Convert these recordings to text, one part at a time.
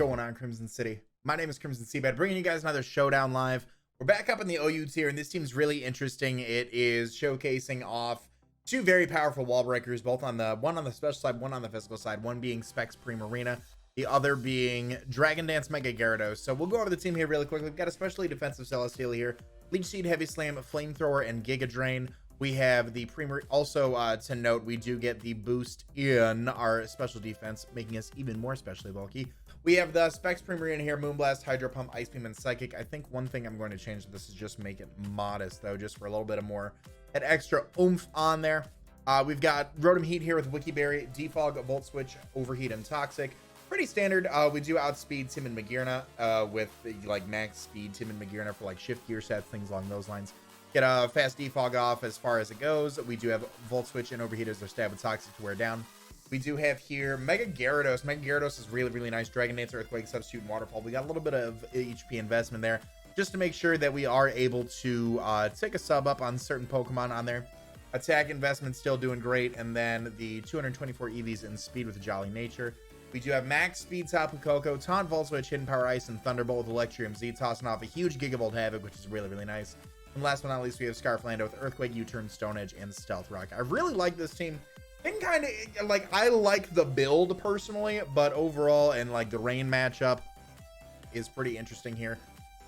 going on, Crimson City? My name is Crimson CBAD, bringing you guys another Showdown live. We're back up in the OU tier, and this team's really interesting. It is showcasing off two very powerful wall breakers, both on the one on the special side, one on the physical side, one being Specs PRIMARINA, the other being Dragon Dance Mega Gyarados. So we'll go over the team here really quick. We've got especially defensive Celesteela here, Leech Seed, Heavy Slam, Flamethrower, and Giga Drain. We have the also to note, we do get the boost in our special defense, making us even more specially bulky. We have the Specs PRIMARINA here, Moonblast, Hydro Pump, Ice Beam, and Psychic. I think one thing I'm going to change to this is just make it modest, though, just for a little bit of more, that extra oomph on there. We've got Rotom Heat here with Wiki Berry, Defog, Volt Switch, Overheat, and Toxic. Pretty standard. We do outspeed Tim and Magearna with like max speed Tim and Magearna for like shift gear sets, things along those lines. Get a fast defog off as far as it goes. We do have Volt Switch and Overheat as their stab with Toxic to wear down. We do have here Mega Gyarados. Mega Gyarados is really nice. Dragon Dance, Earthquake, Substitute, and Waterfall. We got a little bit of HP investment there just to make sure that we are able to take a sub up on certain Pokemon on there. Attack investment still doing great. And then the 224 EVs in speed with Jolly Nature. We do have max speed Tapu Koko, Taunt, Volt Switch, Hidden Power Ice, and Thunderbolt with Electrium Z, tossing off a huge Gigavolt Havoc, which is really nice. And last but not least, we have Scarflando with Earthquake, U-Turn, Stone Edge, and Stealth Rock. I really like this team. Been kind of like, I like the build personally, but overall, and like the rain matchup is pretty interesting here.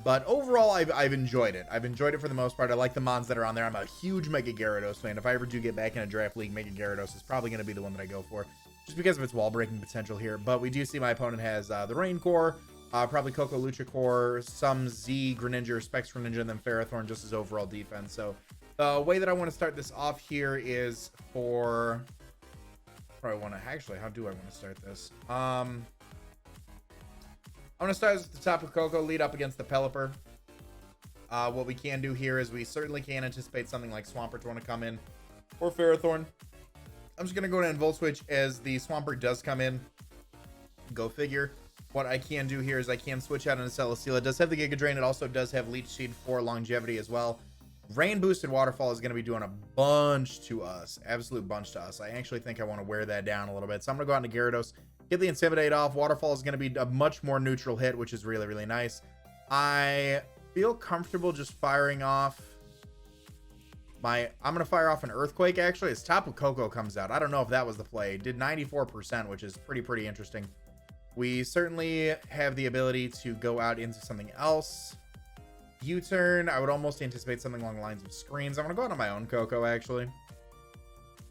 But overall, I've enjoyed it. I've enjoyed it for the most part. I like the mons that are on there. I'm a huge Mega Gyarados fan. If I ever do get back in a draft league, Mega Gyarados is probably going to be the one that I go for, just because of its wall breaking potential here. But we do see my opponent has the Rain Core, probably Coco Lucha Core, some Z Greninja, Specs Greninja, and then Ferrothorn just as overall defense. So the way that I want to start this off here is for, how do I want to start this? I want to start at the top of Coco, lead up against the Pelipper. What we can do here is we certainly can anticipate something like Swampert to want to come in, or Ferrothorn. I'm just going to go ahead and Volt Switch as the Swampert does come in. Go figure. What I can do here is I can switch out into Celesteela. It does have the Giga Drain. It also does have Leech Seed for longevity as well. Rain Boosted Waterfall is going to be doing a bunch to us. Absolute bunch to us. I actually think I want to wear that down a little bit. So I'm going to go out into Gyarados, get the Intimidate off. Waterfall is going to be a much more neutral hit, which is really nice. I feel comfortable just firing off I'm going to fire off an Earthquake, actually, as Tapu Koko comes out. I don't know if that was the play. It did 94%, which is pretty interesting. We certainly have the ability to go out into something else. U-turn, I would almost anticipate something along the lines of Screens. I'm going to go out on my own Koko, actually,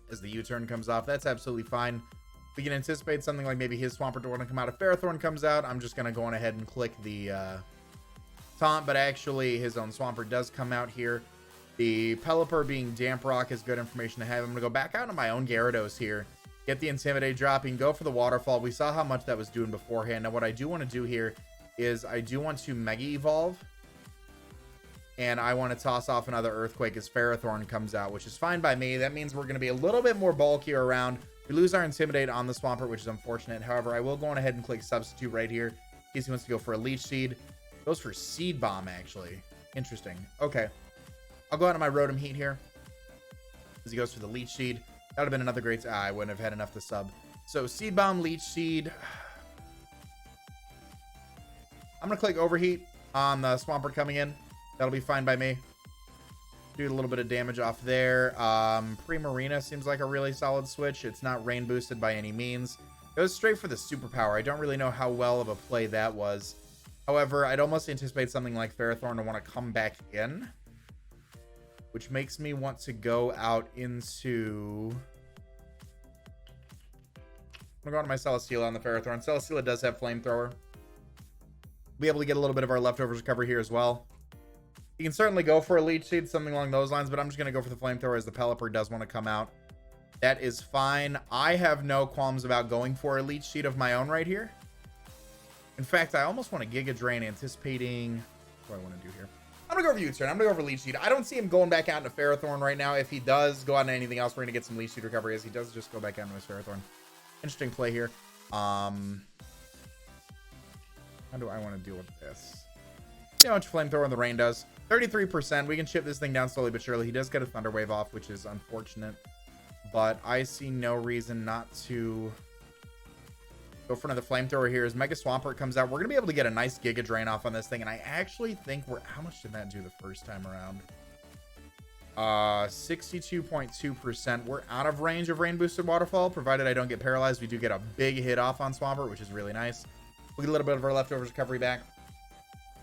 as the U-turn comes off. That's absolutely fine. We can anticipate something like maybe his Swampert to want to come out. If Ferrothorn comes out, I'm just going to go on ahead and click the taunt, but actually his own Swampert does come out here. The Pelipper being Damp Rock is good information to have. I'm going to go back out on my own Gyarados here. Get the Intimidate dropping, go for the Waterfall. We saw how much that was doing beforehand. Now, what I do want to do here is I do want to Mega Evolve. And I want to toss off another Earthquake as Ferrothorn comes out, which is fine by me. That means we're going to be a little bit more bulkier around. We lose our Intimidate on the Swampert, which is unfortunate. However, I will go on ahead and click Substitute right here in case he wants to go for a Leech Seed. Goes for Seed Bomb, actually. Interesting. Okay. I'll go out on my Rotom Heat here as he goes for the Leech Seed. That would have been another great... I wouldn't have had enough to sub. So, Seed Bomb, Leech Seed. I'm going to click Overheat on the Swampert coming in. That'll be fine by me. Do a little bit of damage off there. PRIMARINA seems like a really solid switch. It's not rain boosted by any means. It goes straight for the superpower. I don't really know how well of a play that was. However, I'd almost anticipate something like Ferrothorn to want to come back in, which makes me want to go out into... I'm going to go on my Celesteela on the Ferrothorn. Celesteela does have Flamethrower. Be able to get a little bit of our leftovers recovery here as well. You can certainly go for a Leech Seed, something along those lines, but I'm just going to go for the Flamethrower as the Pelipper does want to come out. That is fine. I have no qualms about going for a Leech Seed of my own right here. In fact, I almost want a Giga Drain, anticipating... What do I want to do here? I'm going to go for U-turn. I'm going to go for Leech Seed. I don't see him going back out into Ferrothorn right now. If he does go out into anything else, we're going to get some Leech Seed recovery. As he does just go back out into his Ferrothorn. Interesting play here. How do I want to deal with this? See how much Flamethrower in the rain does. 33%. We can chip this thing down slowly but surely. He does get a Thunder Wave off, which is unfortunate. But I see no reason not to Go for another flamethrower here as Mega Swampert comes out. We're going to be able to get a nice Giga Drain off on this thing. And I actually think we're... How much did that do the first time around? 62.2%. We're out of range of Rain Boosted Waterfall. Provided I don't get paralyzed, we do get a big hit off on Swampert, which is really nice. We get a little bit of our leftovers recovery back.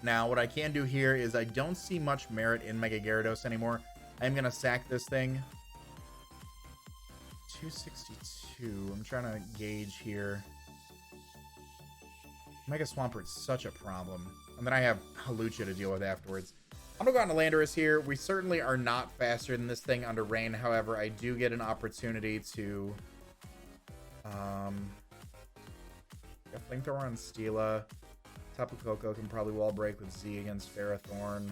Now, what I can do here is I don't see much merit in Mega Gyarados anymore. I'm going to sack this thing. 262. I'm trying to gauge here. Mega Swampert's such a problem. And then I have Hawlucha to deal with afterwards. I'm going to go on to Landorus here. We certainly are not faster than this thing under Rain. However, I do get an opportunity to... Flamethrower on Steela. Tapu Koko can probably wall break with Z against Ferrothorn.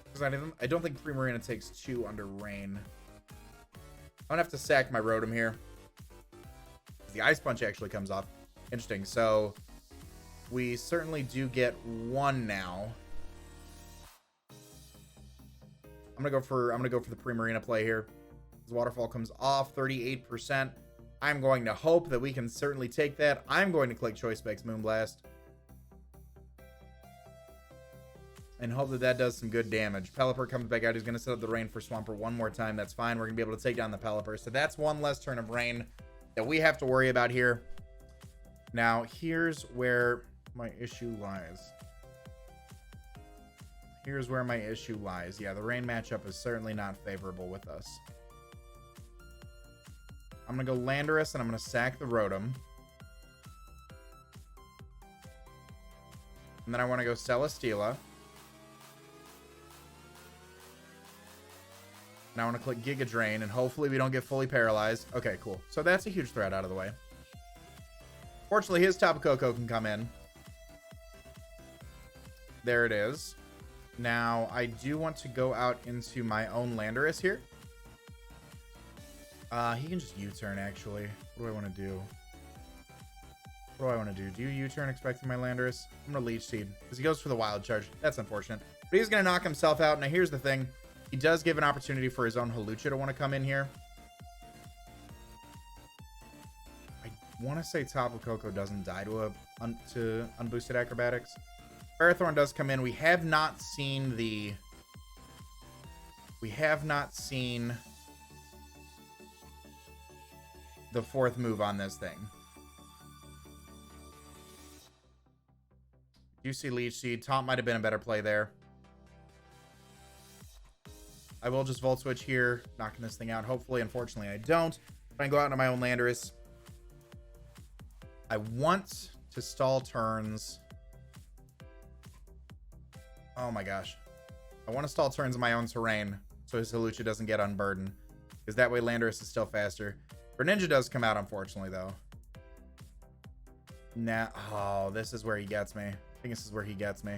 Because I don't think Primarina takes 2 under Rain. I'm going to have to sack my Rotom here. The Ice Punch actually comes off. Interesting. So we certainly do get 1 now. I'm gonna go for the Primarina play here. This Waterfall comes off 38%. I'm going to hope that we can certainly take that. I'm going to click Choice Specs Moonblast and hope that that does some good damage. Pelipper comes back out. He's going to set up the Rain for Swampert one more time. That's fine. We're going to be able to take down the Pelipper. So that's one less turn of Rain that we have to worry about here. Now, here's where my issue lies. Here's where my issue lies. Yeah, the Rain matchup is certainly not favorable with us. I'm going to go Landorus, and I'm going to sack the Rotom. And then I want to go Celesteela. Now I want to click Giga Drain, and hopefully we don't get fully paralyzed. Okay, cool. So that's a huge threat out of the way. Fortunately, his Tapu Koko can come in. There it is. Now, I do want to go out into my own Landorus here. He can just U-turn, actually. What do I want to do? What do I want to do? Do you U-turn expecting my Landorus? I'm going to Leech Seed, because he goes for the Wild Charge. That's unfortunate. But he's going to knock himself out. Now, here's the thing. He does give an opportunity for his own Hawlucha to want to come in here. I want to say Tapu Koko doesn't die to unboosted acrobatics. Ferrothorn does come in. We have not seen the fourth move on this thing. You see Leech Seed. Taunt might have been a better play there. I will just Volt Switch here, knocking this thing out. Hopefully, unfortunately, I don't. If I go out into my own Landorus, I want to stall turns. Oh my gosh. I want to stall turns in my own terrain so his Hawlucha doesn't get unburdened, because that way Landorus is still faster. Greninja does come out, unfortunately, though. Now, oh, this is where he gets me. I think this is where he gets me.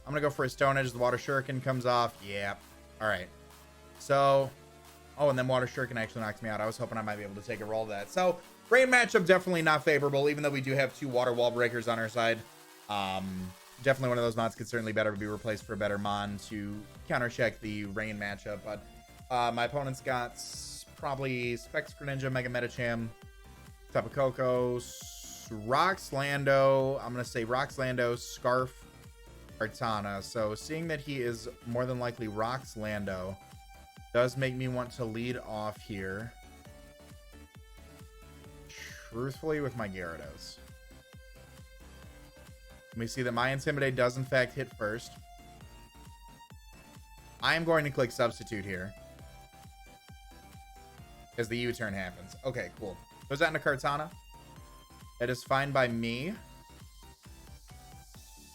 I'm going to go for a Stone Edge. The Water Shuriken comes off. Yep. All right. So, oh, and then Water Shuriken actually knocks me out. I was hoping I might be able to take a roll of that. So, Rain matchup definitely not favorable, even though we do have 2 Water Wall Breakers on our side. Definitely one of those mods could certainly better be replaced for a better mon to countercheck the Rain matchup. But my opponent's got probably Specs Greninja, Mega Medicham, Tapu Koko, Roxlando. I'm going to say Roxlando, Scarf, Kartana. So seeing that he is more than likely Roxlando does make me want to lead off here, truthfully, with my Gyarados. Let me see that my Intimidate does in fact hit first. I am going to click Substitute here as the U-turn happens. Okay, cool. Goes out into Kartana. That is fine by me,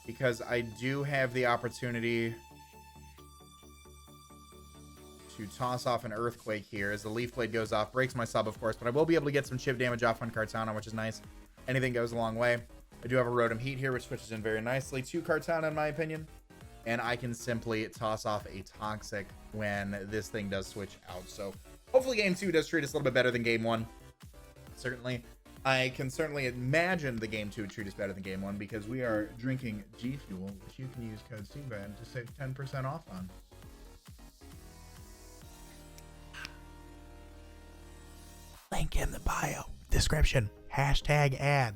because I do have the opportunity to toss off an Earthquake here as the Leaf Blade goes off. Breaks my sub, of course, but I will be able to get some chip damage off on Kartana, which is nice. Anything goes a long way. I do have a Rotom Heat here, which switches in very nicely to Kartana, in my opinion. And I can simply toss off a Toxic when this thing does switch out. So hopefully Game 2 does treat us a little bit better than Game 1. Certainly. I can certainly imagine the Game 2 would treat us better than Game 1, because we are drinking G Fuel, which you can use code CBAD to save 10% off on. Link in the bio description. #ad.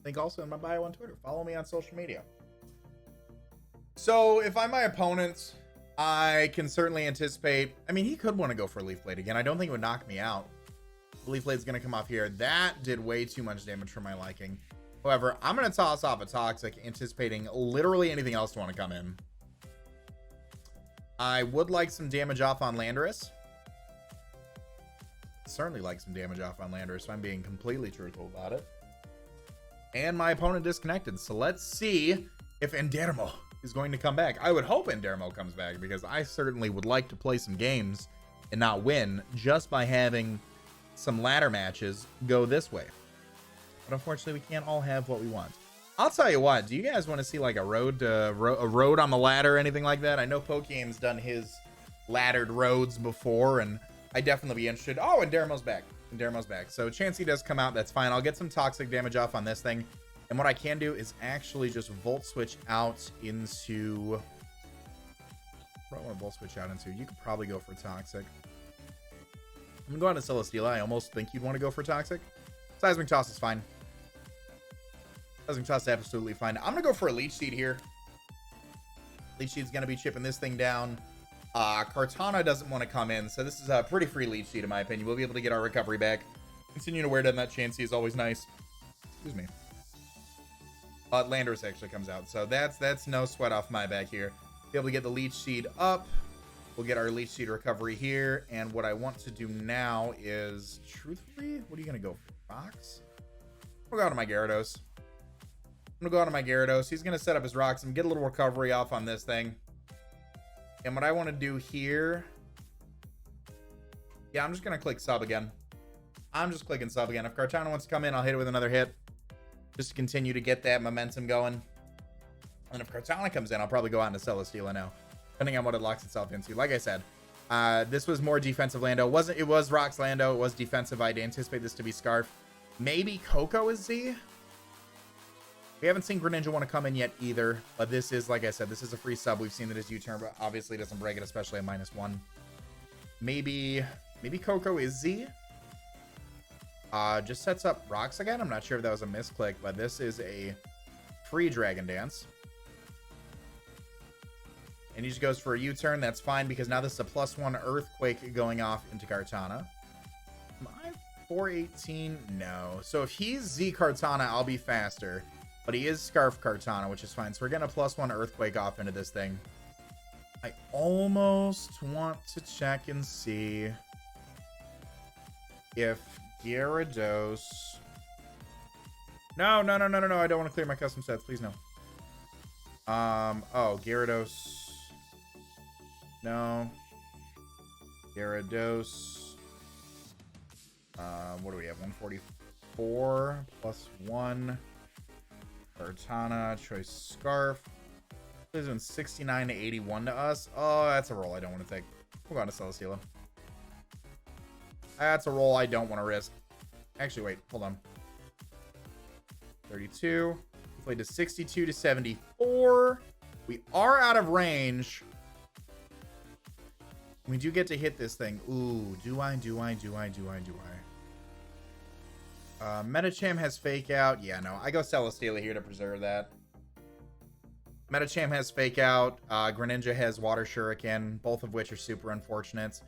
Link also in my bio on Twitter. Follow me on social media. So if I'm my opponent, I can certainly anticipate. I mean, he could want to go for Leaf Blade again. I don't think it would knock me out. Leaf Blade's going to come off here. That did way too much damage for my liking. However, I'm going to toss off a Toxic, anticipating literally anything else to want to come in. I would like some damage off on Landorus. Certainly like some damage off on Landorus, so I'm being completely truthful about it. And my opponent disconnected. So let's see if Endermo is going to come back. I would hope Endermo comes back, because I certainly would like to play some games and not win just by having some ladder matches go this way. But unfortunately, we can't all have what we want. I'll tell you what, do you guys want to see like a road on the ladder or anything like that? I know Pokemon's done his laddered roads before, and I'd definitely be interested. Oh, and Dermo's back. So Chansey does come out. That's fine. I'll get some toxic damage off on this thing. And what I can do is actually just Volt Switch out into... What do I want to Volt Switch out into? You could probably go for Toxic. I'm going to go on to Celesteela. I almost think you'd want to go for Toxic. Seismic Toss is fine. Seismic Toss is absolutely fine. I'm going to go for a Leech Seed here. Leech Seed's going to be chipping this thing down. Kartana doesn't want to come in, so this is a pretty free Leech Seed in my opinion. We'll be able to get our recovery back. Continue to wear down that Chansey is always nice. Excuse me. Landorus actually comes out, so that's no sweat off my back here. Be able to get the Leech Seed up. We'll get our Leech Seed recovery here, and what I want to do now is, truthfully, what are you going to go for? Fox? We'll go out to my Gyarados. I'm going to go out to my Gyarados. He's going to set up his rocks and get a little recovery off on this thing. And what I want to do here... Yeah, I'm just going to click sub again. I'm just clicking sub again. If Kartana wants to come in, I'll hit it with another hit. Just to continue to get that momentum going. And if Kartana comes in, I'll probably go out into Celesteela now, depending on what it locks itself into. Like I said, this was more defensive Lando. It was Rocks Lando. It was defensive. I'd anticipate this to be Scarf. Maybe Coco is Z. We haven't seen Greninja want to come in yet either, but this is, like I said, this is a free sub. We've seen that his U-turn, but obviously doesn't break it, especially at -1. Maybe Coco is Z. Just sets up rocks again. I'm not sure if that was a misclick, but this is a free Dragon Dance. And he just goes for a U-turn. That's fine, because now this is a +1 Earthquake going off into Kartana. Am I 418? No. So if he's Z Kartana, I'll be faster. But he is Scarf Kartana, which is fine. So we're getting a +1 Earthquake off into this thing. I almost want to check and see if Gyarados... No. I don't want to clear my custom sets. Please, no. Oh, Gyarados... No. Gyarados. What do we have? 144 +1. Kartana. Choice Scarf. This is 69 to 81 to us. Oh, that's a roll I don't want to take. We'll go on to Celesteela. That's a roll I don't want to risk. Actually, wait. Hold on. 32. We played to 62 to 74. We are out of range. We do get to hit this thing. Ooh, do I? Metacham has Fake Out. Yeah, no. I go Celesteela here to preserve that. Metacham has Fake Out. Greninja has Water Shuriken, both of which are super unfortunate.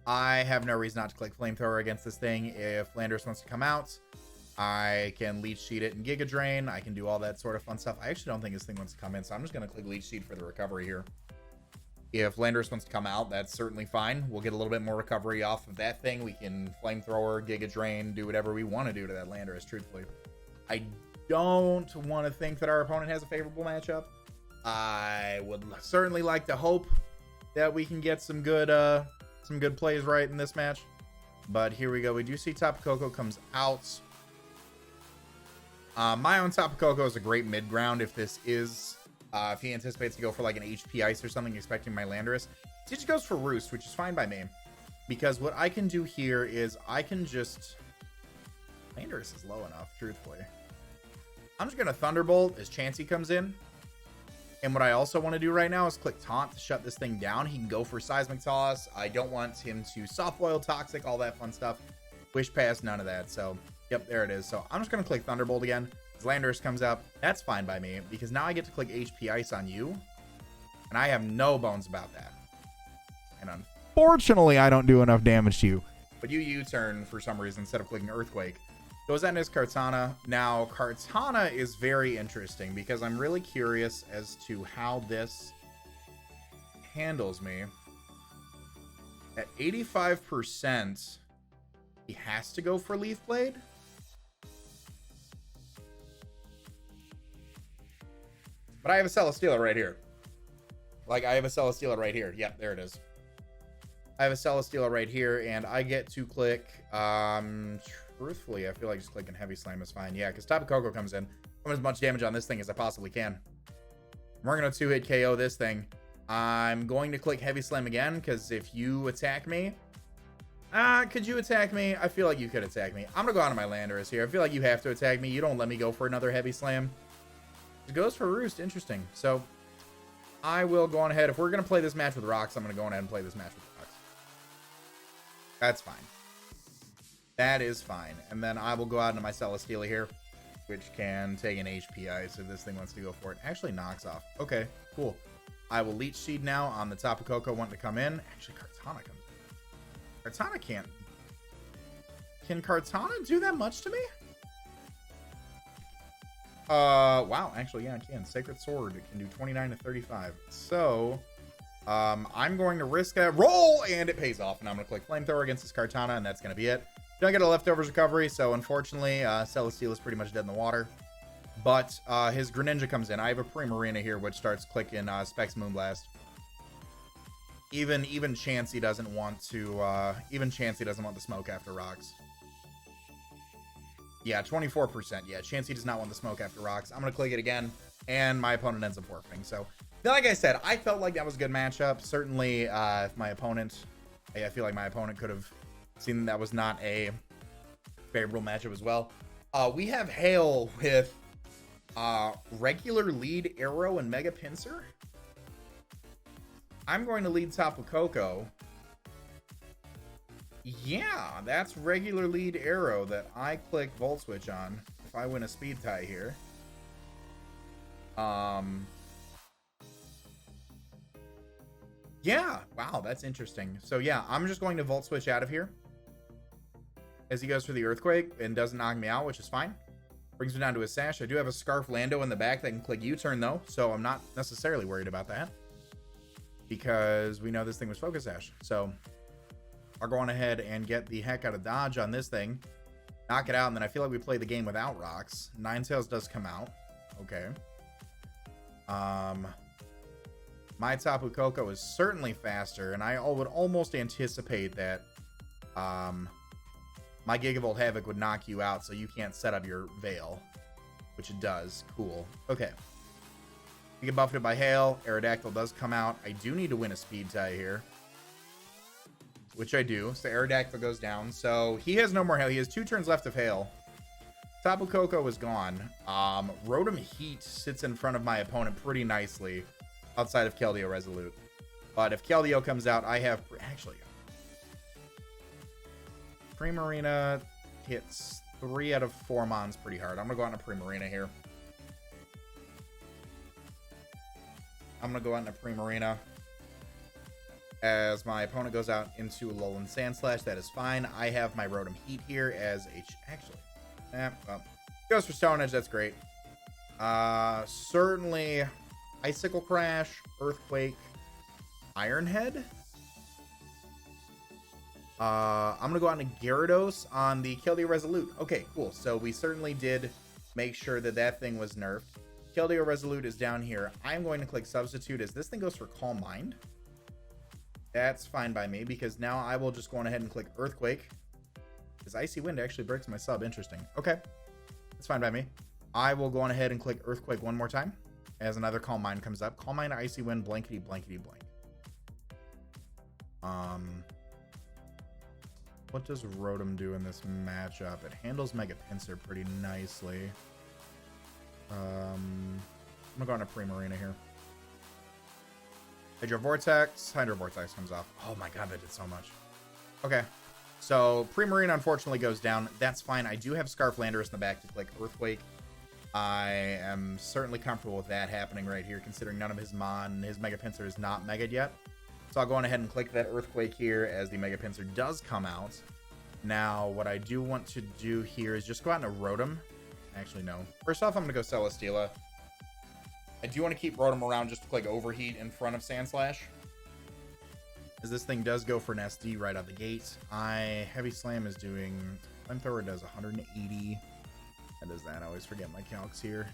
I have no reason not to click Flamethrower against this thing. If Landorus wants to come out, I can Leech Seed it and Giga Drain. I can do all that sort of fun stuff. I actually don't think this thing wants to come in, so I'm just going to click Leech Seed for the recovery here. If Landorus wants to come out, that's certainly fine. We'll get a little bit more recovery off of that thing. We can Flamethrower, Giga Drain, do whatever we want to do to that Landorus, truthfully. I don't want to think that our opponent has a favorable matchup. I would certainly like to hope that we can get some good plays right in this match. But here we go. We do see Tapu Koko comes out. My own Tapu Koko is a great mid-ground if this is... if he anticipates to go for like an HP Ice or something, expecting my Landorus. He just goes for Roost, which is fine by me. Because what I can do here is I can just... Landorus is low enough, truthfully. I'm just going to Thunderbolt as Chansey comes in. And what I also want to do right now is click Taunt to shut this thing down. He can go for Seismic Toss. I don't want him to Soft Boil, Toxic, all that fun stuff. Wish past none of that. So, yep, there it is. So I'm just going to click Thunderbolt again. As Landorus comes up, that's fine by me because now I get to click HP Ice on you. And I have no bones about that. And unfortunately, I don't do enough damage to you. But you U-turn for some reason instead of clicking Earthquake. Goes on his Kartana. Now, Kartana is very interesting because I'm really curious as to how this handles me. At 85%, he has to go for Leaf Blade. But I have a Celesteela right here. Like, I have a Celesteela right here. Yep, there it is. I have a Celesteela right here, and I get to click, truthfully, I feel like just clicking Heavy Slam is fine. Yeah, because Tapu Koko comes in. Put as much damage on this thing as I possibly can. We're going to 2-hit KO this thing. I'm going to click Heavy Slam again, because if you attack me... could you attack me? I feel like you could attack me. I'm going to go on to my Landorus here. I feel like you have to attack me. You don't let me go for another Heavy Slam. It goes for Roost. Interesting. So, I will go on ahead. If we're going to play this match with rocks, I'm going to go on ahead and play this match with rocks. That's fine. That is fine. And then I will go out into my Celesteela here, which can take an HP Ice if this thing wants to go for it. Actually knocks off. Okay, cool. I will Leech Seed now on the Tapu Koko wanting to come in. Actually, Kartana comes in. Kartana can't. Can Kartana do that much to me? Wow, actually, yeah, it can. Sacred Sword, it can do 29 to 35. So, I'm going to risk a roll, and it pays off. And I'm going to click Flamethrower against this Kartana, and that's going to be it. Don't get a Leftovers recovery, so unfortunately, Celesteela is pretty much dead in the water. But, his Greninja comes in. I have a Primarina here, which starts clicking, Specs Moonblast. Even Chansey doesn't want to, even Chansey doesn't want the smoke after rocks. Yeah, 24%. Yeah, Chansey does not want the smoke after rocks. I'm going to click it again, and my opponent ends up forfeiting. So, like I said, I felt like that was a good matchup. Certainly, if my opponent... I feel like my opponent could have seen that was not a favorable matchup as well. We have Hail with regular lead Arrow and Mega Pinsir. I'm going to lead Tapu Koko. Yeah, that's regular lead Arrow that I click Volt Switch on if I win a speed tie here. Yeah, wow, that's interesting. So yeah, I'm just going to Volt Switch out of here as he goes for the Earthquake and doesn't knock me out, which is fine. Brings me down to his Sash. I do have a Scarf Lando in the back that can click U-turn though, so I'm not necessarily worried about that because we know this thing was Focus Sash. So I'll go on ahead and get the heck out of dodge on this thing, knock it out, and then I feel like we play the game without rocks. Ninetales does come out. Okay. My Tapu Koko is certainly faster, and I would almost anticipate that my Gigavolt Havoc would knock you out, so you can't set up your Veil, which it does. Cool. Okay. You get buffeted by Hail. Aerodactyl does come out. I do need to win a speed tie here, which I do. So Aerodactyl goes down. So he has no more Hail. He has 2 turns left of Hail. Tapu Koko is gone. Rotom Heat sits in front of my opponent pretty nicely outside of Keldeo Resolute. But if Keldeo comes out, I have... Actually, Primarina hits 3 out of 4 Mons pretty hard. I'm going to go on a Primarina here. I'm going to go on a Primarina as my opponent goes out into Alolan Sandslash. That is fine. I have my Rotom Heat here as actually, well, goes for Stone Edge. That's great. Certainly Icicle Crash, Earthquake, Iron Head. I'm going to go on to Gyarados on the Keldeo Resolute. Okay, cool. So we certainly did make sure that that thing was nerfed. Keldeo Resolute is down here. I'm going to click Substitute as this thing goes for Calm Mind. That's fine by me because now I will just go on ahead and click Earthquake. Because Icy Wind actually breaks my sub. Interesting. Okay. That's fine by me. I will go on ahead and click Earthquake one more time as another Calm Mind comes up. Calm Mind, Icy Wind, blankety, blankety, blank. What does Rotom do in this matchup? It handles Mega Pinsir pretty nicely. I'm going to go on a Primarina here. Hydro Vortex. Hydro Vortex comes off. Oh my god, that did so much. Okay. So PRIMARINA unfortunately goes down. That's fine. I do have Scarf Landorus in the back to click Earthquake. I am certainly comfortable with that happening right here, considering none of his Mega Pinsir is not Mega'd yet. So I'll go on ahead and click that Earthquake here as the Mega Pinsir does come out. Now, what I do want to do here is just go out and Rotom. Actually, no. First off, I'm going to go Celesteela. I do want to keep Rotom around just to click Overheat in front of Sandslash, as this thing does go for an SD right out the gate. Heavy Slam is doing... Flamethrower does 180. How does that? I always forget my calcs here.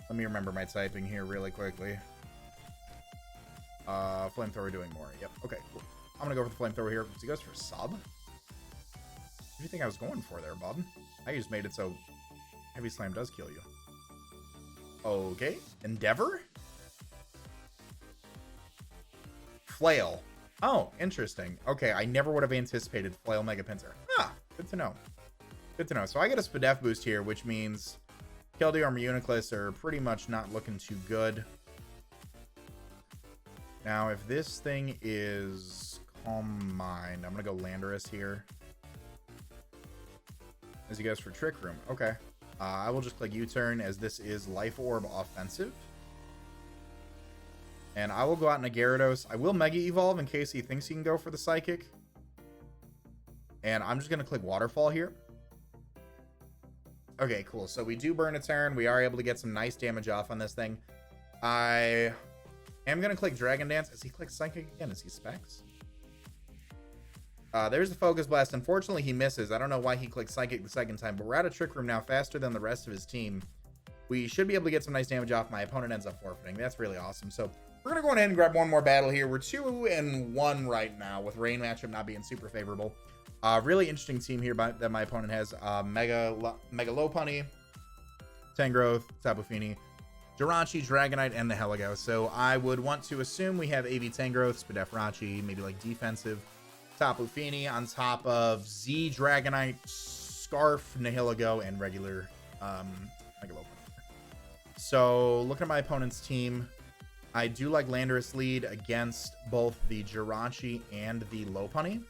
Let me remember my typing here really quickly. Flamethrower doing more. Yep. Okay, cool. I'm going to go for the Flamethrower here. He goes for sub. What do you think I was going for there, bub? I just made it so Heavy Slam does kill you. Okay. Endeavor? Flail. Oh, interesting. Okay, I never would have anticipated Flail Mega Pinsir. Ah, good to know. Good to know. So I get a Spadef boost here, which means Keldeo or Uniclus are pretty much not looking too good. Now, if this thing is Calm Mind, I'm going to go Landorus here, as he goes for Trick Room. Okay. I will just click U-turn, as this is Life Orb offensive. And I will go out in a Gyarados. I will Mega Evolve in case he thinks he can go for the Psychic. And I'm just going to click Waterfall here. Okay, cool. So we do burn a turn. We are able to get some nice damage off on this thing. I am going to click Dragon Dance. As he clicks Psychic again, is he Specs? There's the Focus Blast. Unfortunately, he misses. I don't know why he clicked Psychic the second time, but we're out of Trick Room now faster than the rest of his team. We should be able to get some nice damage off. My opponent ends up forfeiting. That's really awesome. So we're going to go ahead and grab one more battle here. We're 2-1 right now, with Rain matchup not being super favorable. Really interesting team here that my opponent has. Mega Lopunny, Tangrowth, Tapu Fini, Jirachi, Dragonite, and the Heligo. So I would want to assume we have AV Tangrowth, Spadef Rachi, maybe like defensive Tapu Fini on top of Z Dragonite, Scarf, Nihilego, and regular Mega Lopunny. So looking at my opponent's team, I do like Landorus lead against both the Jirachi and the Lopunny.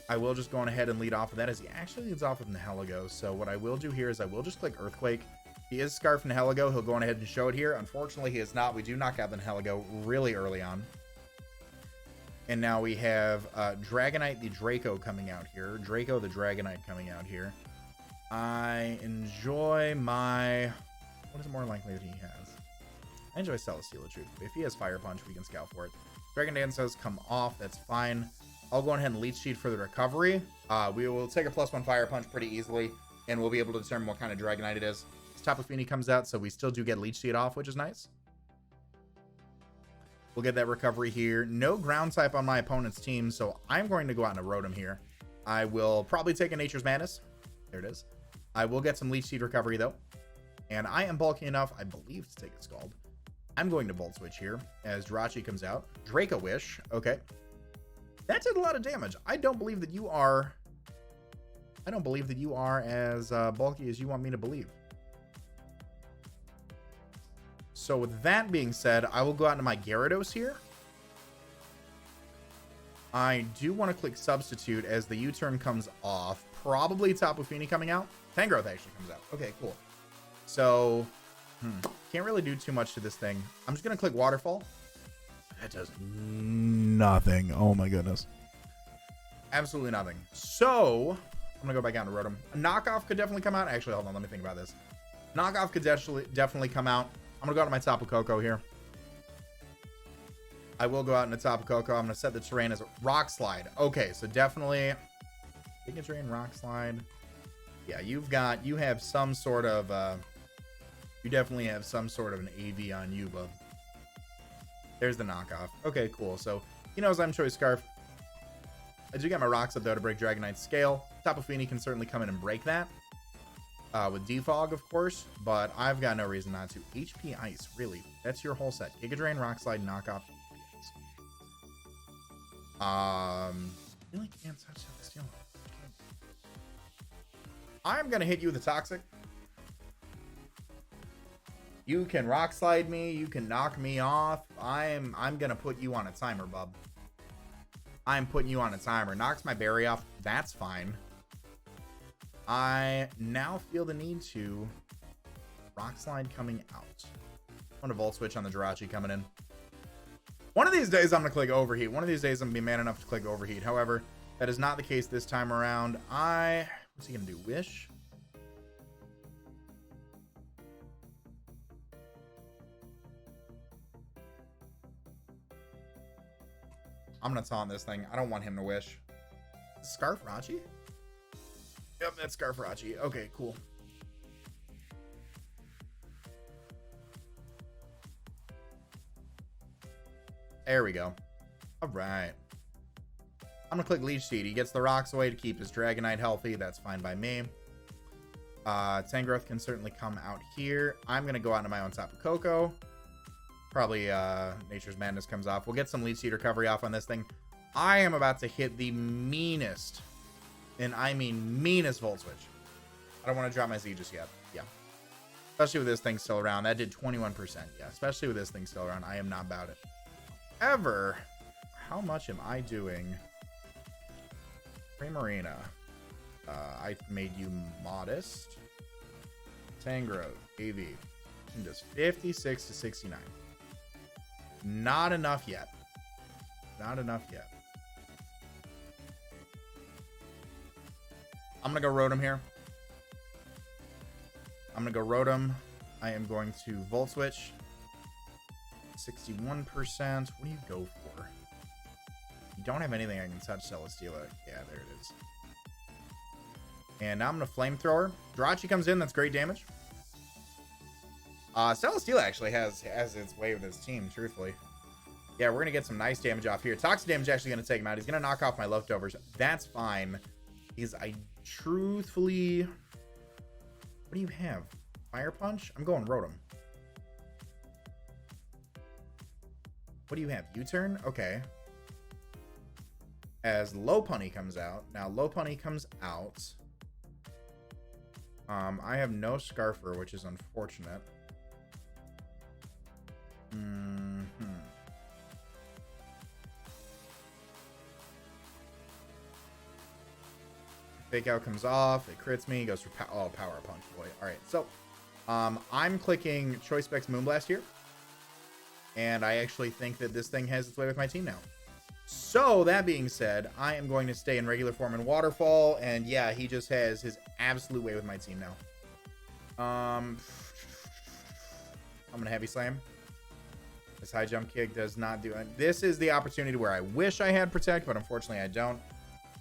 I will just go on ahead and lead off of that, as he actually leads off with Nihilego. So what I will do here is I will just click Earthquake. He is Scarf Nihilego. He'll go on ahead and show it here. Unfortunately, he is not. We do knock out the Nihilego really early on. And now we have Dragonite the Draco coming out here. Draco the Dragonite coming out here. I enjoy my... What is it more likely that he has? I enjoy Celesteela, truthfully. If he has Fire Punch, we can scout for it. Dragon Dance does come off. That's fine. I'll go ahead and Leech Seed for the recovery. We will take a +1 Fire Punch pretty easily, and we'll be able to determine what kind of Dragonite it is. Tapu Fini comes out, so we still do get Leech Seed off, which is nice. We'll get that recovery here. No ground type on my opponent's team, so I'm going to go out and Rotom here. I will probably take a Nature's Madness. There it is. I will get some Leech Seed recovery, though. And I am bulky enough, I believe, to take a Scald. I'm going to Volt Switch here, as Jirachi comes out. Draco Wish. Okay. That did a lot of damage. I don't believe that you are as bulky as you want me to believe. So with that being said, I will go out into my Gyarados here. I do want to click Substitute as the U-turn comes off. Probably Tapu Fini coming out. Tangrowth actually comes out. Okay, cool. So, can't really do too much to this thing. I'm just going to click Waterfall. That does nothing. Oh my goodness. Absolutely nothing. So, I'm going to go back down to Rotom. A knockoff could definitely come out. Actually, hold on. Let me think about this. Knockoff could definitely come out. I'm going to go out to my Tapu Koko here. I will go out into Tapu Koko. I'm going to set the terrain as a Rock Slide. Okay, so definitely Giga Drain, Rock Slide. Yeah, you have some sort of, you definitely have some sort of an AV on you, bub. There's the knockoff. Okay, cool. So, he knows I'm Choice Scarf. I do get my rocks up, though, to break Dragonite's scale. Tapu Fini can certainly come in and break that. With Defog, of course. But I've got no reason not to. HP Ice, really. That's your whole set. Giga Drain, Rock Slide, knockoff. Really can't touch that steel. I'm going to hit you with a Toxic. You can Rock Slide me. You can knock me off. I'm going to put you on a timer, bub. I'm putting you on a timer. Knocks my berry off. That's fine. I now feel the need to Rock Slide coming out. I'm going to Volt Switch on the Jirachi coming in. One of these days I'm going to click Overheat. One of these days I'm going to be man enough to click Overheat. However, that is not the case this time around. What's he going to do? Wish? I'm going to taunt this thing. I don't want him to wish. Scarf Rachi? Yep, that's Scarf Rachi. Okay, cool. There we go. All right. I'm going to click Leech Seed. He gets the rocks away to keep his Dragonite healthy. That's fine by me. Tangrowth can certainly come out here. I'm going to go out into my own Tapu Koko. Probably Nature's Madness comes off. We'll get some Leech Seed recovery off on this thing. I am about to hit the meanest, and I mean meanest Volt Switch. I don't want to drop my Z just yet. Yeah. Especially with this thing still around. That did 21%. Yeah, especially with this thing still around. I am not about it. Ever, how much am I doing? PRIMARINA. I made you modest. Tangrowth. AV. Just 56 to 69. Not enough yet. Not enough yet. I'm going to go Rotom here. I'm going to go Rotom. I am going to Volt Switch. 61%. What do you go for? You don't have anything I can touch. Celesteela. Yeah, there it is. And now I'm going to Flamethrower. Jirachi comes in. That's great damage. Celesteela actually has its way with his team, truthfully. Yeah, we're going to get some nice damage off here. Toxic damage actually going to take him out. He's going to knock off my leftovers. That's fine. I truthfully... What do you have? Fire Punch? I'm going Rotom. What do you have? U-turn? Okay. As Lopunny comes out. Now, Lopunny comes out. I have no Scarfer, which is unfortunate. Fake Out comes off. It crits me. Goes for Power Punch, boy. All right, so I'm clicking Choice Specs Moonblast here. And I actually think that this thing has its way with my team now. So, that being said, I am going to stay in regular form in Waterfall. And yeah, he just has his absolute way with my team now. I'm going to Heavy Slam. This high jump kick does not do it. This is the opportunity where I wish I had Protect, but unfortunately I don't.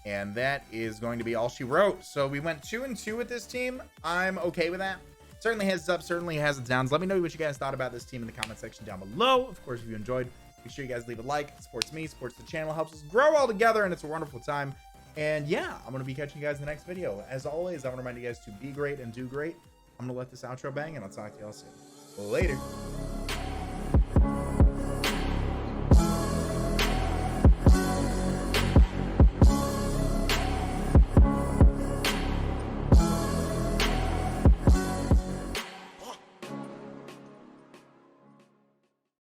And that is going to be all she wrote. So we went 2-2 with this team. I'm okay with that. Certainly has its ups, certainly has its downs. Let me know what you guys thought about this team in the comment section down below. Of course, if you enjoyed, make sure you guys leave a like. It supports me, supports the channel, helps us grow all together, and it's a wonderful time. And yeah, I'm going to be catching you guys in the next video. As always, I want to remind you guys to be great and do great. I'm going to let this outro bang, and I'll talk to y'all soon. Later.